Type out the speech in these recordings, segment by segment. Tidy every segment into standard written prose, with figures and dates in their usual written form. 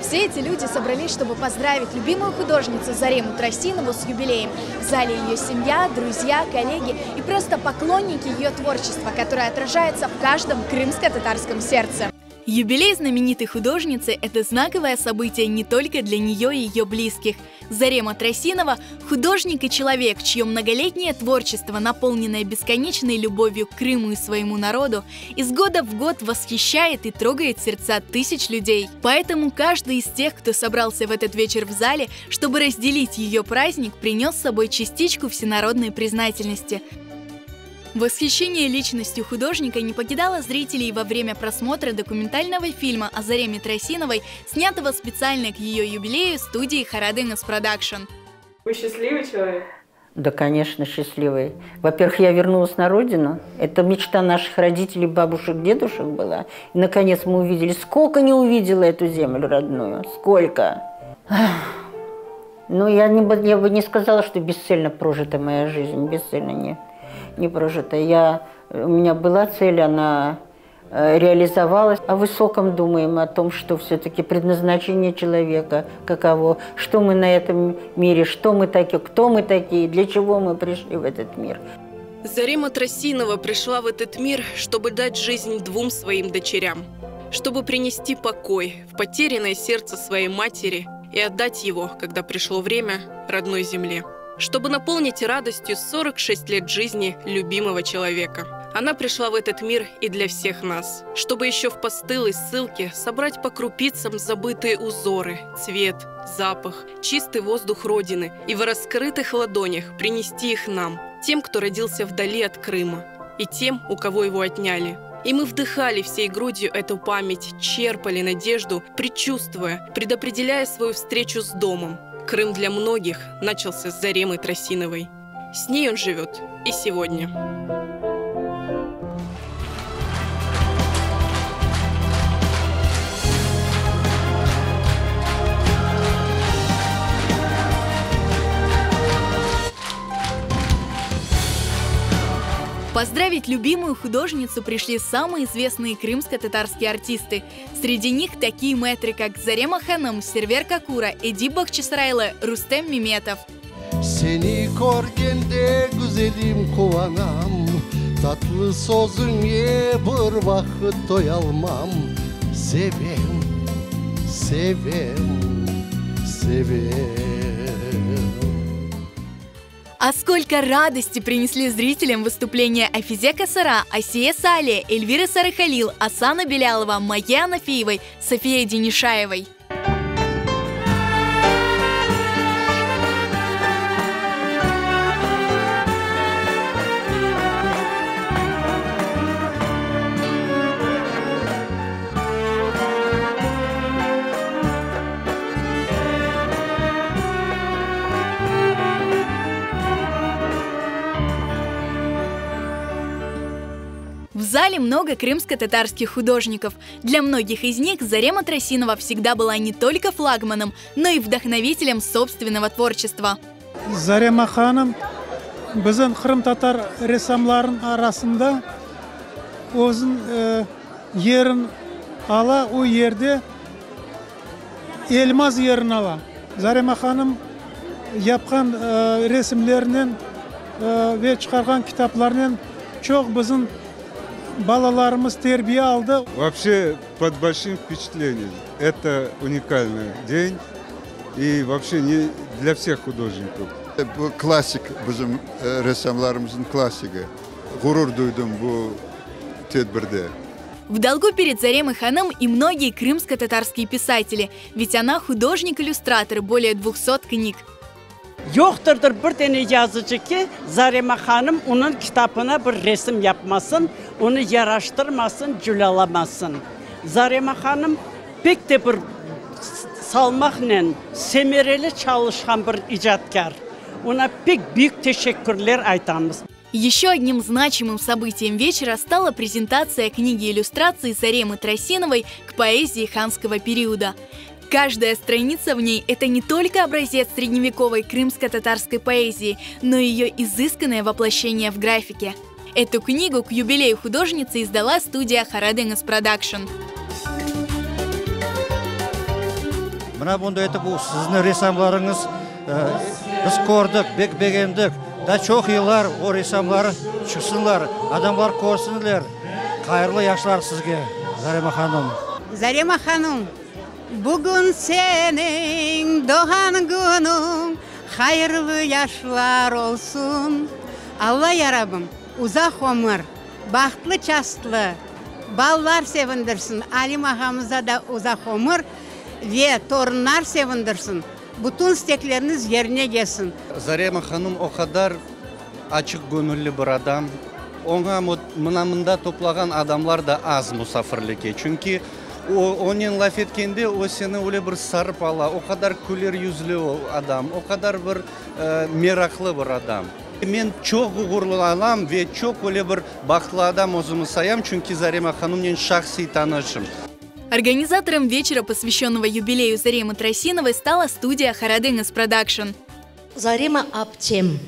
Все эти люди собрались, чтобы поздравить любимую художницу Зарему Тросинову с юбилеем. В зале ее семья, друзья, коллеги и просто поклонники ее творчества, которое отражается в каждом крымско-татарском сердце. Юбилей знаменитой художницы – это знаковое событие не только для нее и ее близких. Зарема Тросинова – художник и человек, чье многолетнее творчество, наполненное бесконечной любовью к Крыму и своему народу, из года в год восхищает и трогает сердца тысяч людей. Поэтому каждый из тех, кто собрался в этот вечер в зале, чтобы разделить ее праздник, принес с собой частичку всенародной признательности. Восхищение личностью художника не покидало зрителей во время просмотра документального фильма о Зареме Тросиновой, снятого специально к ее юбилею студии Харадынас Продакшн. Вы счастливый человек? Да, конечно, счастливый. Во-первых, я вернулась на родину. Это мечта наших родителей, бабушек, дедушек была. И, наконец, мы увидели. Сколько не увидела эту землю родную. Сколько. Ну, я бы не сказала, что бесцельно прожита моя жизнь. Бесцельно не прожита. У меня была цель, она реализовалась. О высоком думаем, о том, что все-таки предназначение человека каково, что мы на этом мире, что мы такие, кто мы такие, для чего мы пришли в этот мир. Зарема Тросинова пришла в этот мир, чтобы дать жизнь двум своим дочерям, чтобы принести покой в потерянное сердце своей матери и отдать его, когда пришло время, родной земле. Чтобы наполнить радостью 46 лет жизни любимого человека. Она пришла в этот мир и для всех нас, чтобы еще в постылой ссылке собрать по крупицам забытые узоры, цвет, запах, чистый воздух Родины и в раскрытых ладонях принести их нам, тем, кто родился вдали от Крыма, и тем, у кого его отняли. И мы вдыхали всей грудью эту память, черпали надежду, предчувствуя, предопределяя свою встречу с домом. Крым для многих начался с Заремы Тросиновой. С ней он живет и сегодня. Поздравить любимую художницу пришли самые известные крымско-татарские артисты. Среди них такие мэтры, как Зарема Ханым, Сервер Какура, Эдип Бахчисарайлы, Рустем Меметов. Seni görgende güzelim kuvanam, tatlı sözün ye bir vakit doyalmam. Sevem, sevem, sevem. А сколько радости принесли зрителям выступления Афизе Касара, Асия Сале, Эльвиры Сарыхалил, Асана Белялова, Майи Анафеевой, Софии Денишаевой. В зале много крымско-татарских художников. Для многих из них Зарема Тросинова всегда была не только флагманом, но и вдохновителем собственного творчества. Зарема ханым біздің Крым-татар ресамларын арасында өзін ерін ала, о ерде Эльмаз ерін ала. Зарема ханым yapқан resimlerinden ve çıkargan kitaplarından çok bizim балаларымыз тербие алды. Вообще под большим впечатлением. Это уникальный день и вообще не для всех художников. Bu klasik bizim ressamlarımızın klasiki. Gurur duydum bu tedbirde. В долгу перед Заремой Ханым и многие крымско-татарские писатели, ведь она художник-иллюстратор более 200 книг. Yokturdur bir tane yazıcı ki Zarema Hanım onun kitabına bir resim yapmasın, onu yaraştırmasın, cülalamasın. Zarema Hanım pek de bir salmakla semereli çalışan bir icatkar. Ona pek büyük teşekkürler aytamiz. Еще одним значимым событием вечера стала презентация книги иллюстраций Заремы Троссиновой к поэзии ханского периода. Каждая страница в ней – это не только образец средневековой крымско-татарской поэзии, но и ее изысканное воплощение в графике. Эту книгу к юбилею художницы издала студия Харадеңіз Продакшн. Мына бұнда бұл сіздің ресамларыңыз біз көрдік, бек-бегендік. Да çok yıllar o resamlar çıksınlar, adamlar koysunlar. Hayırlı yaşlar sizge, Zarema Hanım. Zarema Hanım, bugün senin doğan günün, hayırlı yaşlar olsun. Allah yarabım, uzak ömür, bahtlı çastlı, ballar sevindirsin. Alim ağamıza da uzak ömür ve torunlar sevindirsin. Bütün istekleriniz yerine gelsin. Zarema Hanım o kadar açık gönüllü bir adam. Ona mınamında toplanan adamlar da az misafirlikte. Çünkü onun laf etkende o seni öyle bir sarıp ala. O kadar güler yüzlü adam. O kadar bir meraklı bir adam. Ben çok gururlanam ve çok öyle bir bahtlı adam özümü sayam. Çünkü Zarema Hanım'ın şahsi tanışım. Организатором вечера, посвященного юбилею Заремы Троссиновой, стала студия Харадеңіз Продакшн. Зарема Аптем.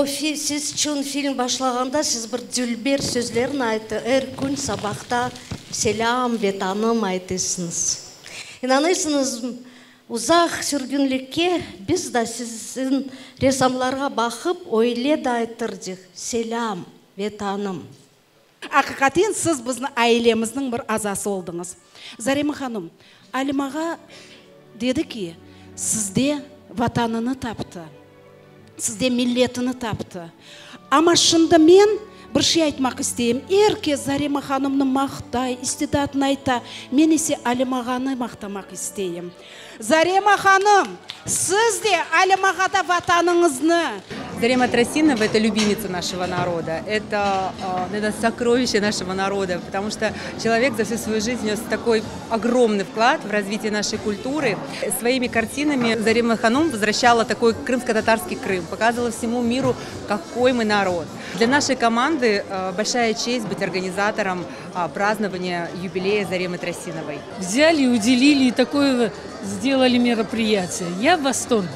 Siz için film başlaganda siz bir dülber sözlerin aytı. Her gün sabahta selam ve tanım aytısınız. İnanırsınız uzak sürgünlükке biz de sizin resamlarga bakıp öyle de aytırdık. Selam ve tanım. Ақиқатен сіз біздің айлеміздің бір азасы олдыңыз. Зарема ханым, Алимаға деді ки, сізде ватанını тапты, сізде миллетini тапты. Ама шынды мен бір şey айтмақ істейім. Еркез Зарема ханымны мақтай, истидатын айта, мен есе Алимағаны мақтамақ істейім. Зарема ханым, сіз де Алимағада ватаныңызны. Зарема Троссинова – это любимица нашего народа, это сокровище нашего народа, потому что человек за всю свою жизнь внес такой огромный вклад в развитие нашей культуры. Своими картинами Зарема Ханум возвращала такой крымско-татарский Крым, показывала всему миру, какой мы народ. Для нашей команды большая честь быть организатором празднования юбилея Заремы Троссиновой. Взяли, уделили и такое сделали мероприятие. Я в восторге,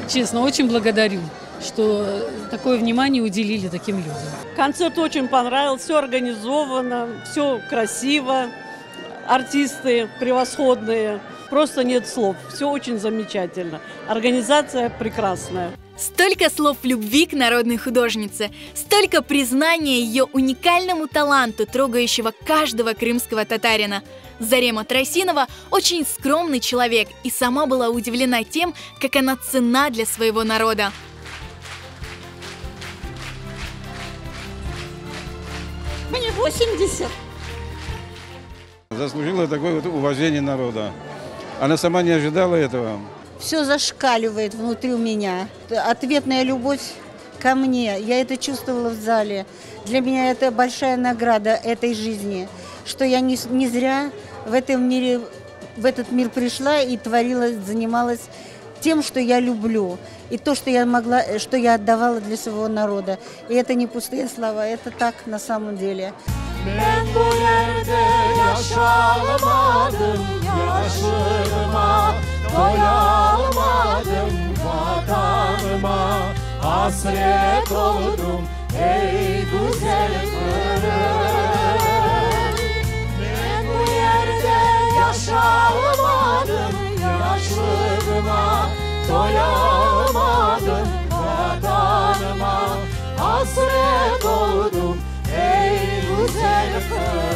честно, очень благодарю, что такое внимание уделили таким людям. Концерт очень понравился, все организовано, все красиво, артисты превосходные, просто нет слов, все очень замечательно, организация прекрасная. Столько слов любви к народной художнице, столько признания ее уникальному таланту, трогающего каждого крымского татарина. Зарема Троссинова очень скромный человек и сама была удивлена тем, как она ценна для своего народа. Мне 80. Заслужила такое вот уважение народа. Она сама не ожидала этого. Все зашкаливает внутри у меня. Ответная любовь ко мне. Я это чувствовала в зале. Для меня это большая награда этой жизни, что я не зря в этом мире, в этот мир пришла и творила, занималась тем, что я люблю. И то, что я могла, что я отдавала для своего народа. И это не пустые слова, это так на самом деле. Ben bu yerde yaşamadım, yaşıma doyamadım, vatanıma hasret oldum ey güzel Kırım. Ben bu yerde yaşamadım, yaşıma doyamadım, vatanıma hasret oldum ey güzel Kırım.